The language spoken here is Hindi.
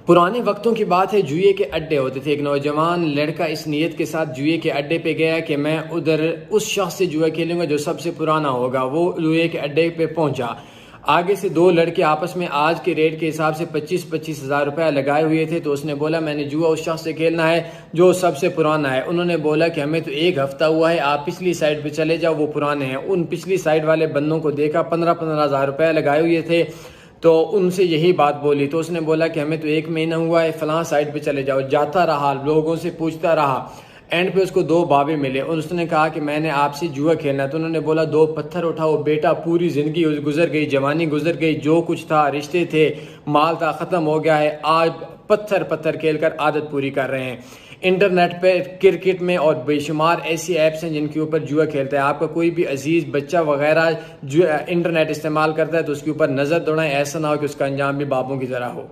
पुराने वक्तों की बात है, जुए के अड्डे होते थे। एक नौजवान लड़का इस नीयत के साथ जुए के अड्डे पे गया कि मैं उधर उस शख्स से जुआ खेलूंगा जो सबसे पुराना होगा। वो जुए के अड्डे पे पहुंचा। आगे से दो लड़के आपस में आज के रेट के हिसाब से 25-25 हज़ार रुपया लगाए हुए थे। तो उसने बोला मैंने जुआ उस शख्स से खेलना है जो सबसे पुराना है। उन्होंने बोला कि हमें तो एक हफ्ता हुआ है, आप पिछली साइड पे चले जाओ, वो पुराने हैं। उन पिछली साइड वाले बंदों को देखा, 15-15 हज़ार रुपया लगाए हुए थे। तो उनसे यही बात बोली तो उसने बोला कि हमें तो एक महीना हुआ है, फलां साइड पे चले जाओ। जाता रहा, लोगों से पूछता रहा। एंड पे उसको दो बाबे मिले और उसने कहा कि मैंने आपसे जुआ खेलना। तो उन्होंने बोला दो पत्थर उठाओ बेटा, पूरी जिंदगी गुजर गई, जवानी गुजर गई, जो कुछ था, रिश्ते थे, माल था, खत्म हो गया है। आज पत्थर पत्थर खेल कर आदत पूरी कर रहे हैं। इंटरनेट पे, क्रिकेट में और बेशुमार ऐसी ऐप्स हैं जिनके ऊपर जुआ खेलता है। आपका कोई भी अजीज बच्चा वगैरह जो इंटरनेट इस्तेमाल करता है तो उसके ऊपर नजर दौड़ाएं, ऐसा ना हो कि उसका अंजाम भी बाबों की तरह हो।